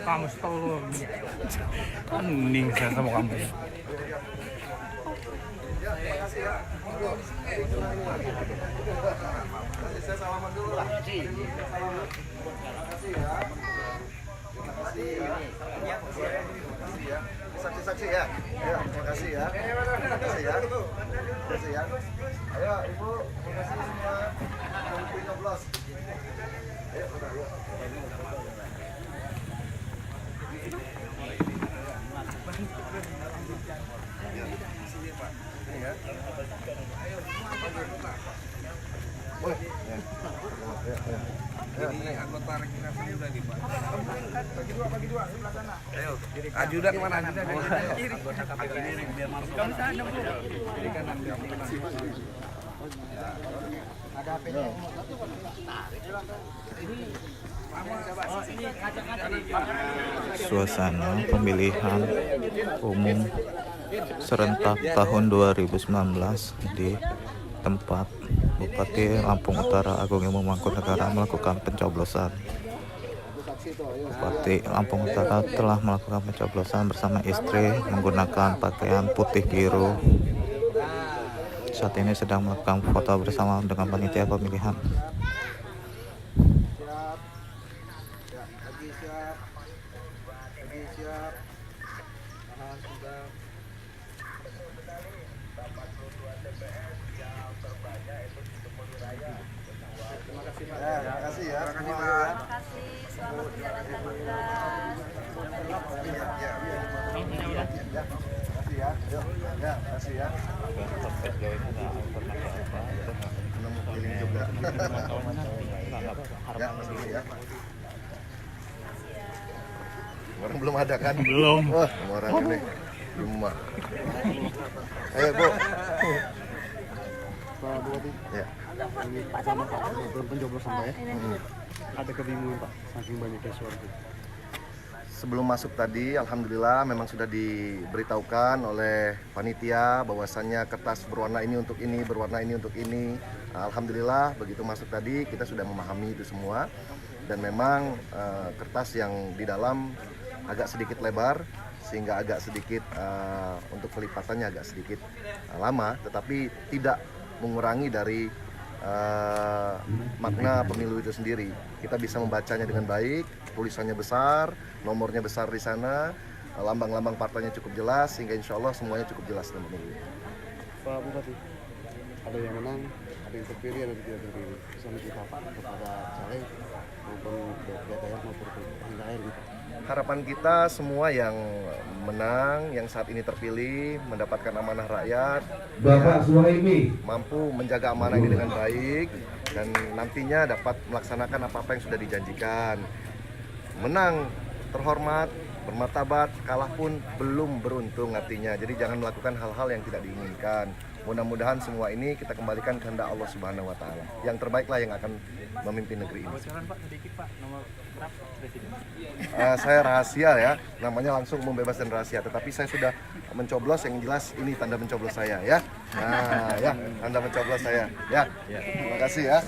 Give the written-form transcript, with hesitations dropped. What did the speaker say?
Kamu tolong. Kan ning saya sama kamu. Saya salaman dulu lah. Saksi-saksi ya. Ayo, terima kasih ya. Terima kasih ya. Terima kasih ya. Ayo, Ibu, terima kasih semua. Untuk nyoblos. Ayo, ayo. Ini ya. Boleh. Ini anggota registrasi udah di Pak. Bagi dua, sebelah sana. Ayo, ajudan mana ajudan? Anggota KPK ini biar masuk. Kamu sana, Bu. Jadi kanan dia. Ada HP-nya. Suasana pemilihan umum serentak tahun 2019 di tempat Bupati Lampung Utara Agung Imam Mangkunegara melakukan pencoblosan. Bupati Lampung Utara telah melakukan pencoblosan bersama istri menggunakan pakaian putih biru. Saat ini sedang melakukan foto bersama dengan panitia pemilihan. Terima kasih ya. Terima kasih, selamat menjalankan tugas. Terima kasih ya. Yuk. Ya, terima kasih ya. Nemu piring juga. Ya, makasih ya. Orang belum ada kan? Belum. Wah, semua orang ini. Cuma. Ayo, Bu. Pak Bupati, Ya. ini pertama Pak, belum pencoblosan Pak ya? Ada kebingungan Pak, saking banyaknya suara. Sebelum masuk tadi, alhamdulillah memang sudah diberitahukan oleh panitia bahwasannya kertas berwarna ini untuk ini, berwarna ini untuk ini. Alhamdulillah begitu masuk tadi kita sudah memahami itu semua. Dan memang kertas yang di dalam agak sedikit lebar sehingga agak sedikit untuk pelipatannya agak sedikit lama, tetapi tidak mengurangi dari makna pemilu itu sendiri. Kita bisa membacanya dengan baik, tulisannya besar, nomornya besar di sana, lambang-lambang partainya cukup jelas, sehingga insya Allah semuanya cukup jelas dalam pemilu. Pak Bupati, ada yang menang, ada yang terpilih, ada yang tidak terpilih. Pesan kita Pak kepada caleg maupun DPR maupun pemerintah daerah gitu. Harapan kita semua yang menang, yang saat ini terpilih, mendapatkan amanah rakyat, Bapak Suhaimi, mampu menjaga amanah ini dengan baik, dan nantinya dapat melaksanakan apa-apa yang sudah dijanjikan. Menang terhormat, bermartabat, kalah pun belum beruntung artinya. Jadi jangan melakukan hal-hal yang tidak diinginkan. Mudah-mudahan semua ini kita kembalikan kehendak Allah Subhanahu wa taala. Yang terbaiklah yang akan memimpin negeri ini. Bocoran Pak, sedikit Pak, nomor berapa presiden? Saya rahasia ya, namanya langsung membebas dan rahasia. Tetapi saya sudah mencoblos, yang jelas ini tanda mencoblos saya ya. Nah ya, tanda mencoblos saya ya. Terima kasih ya.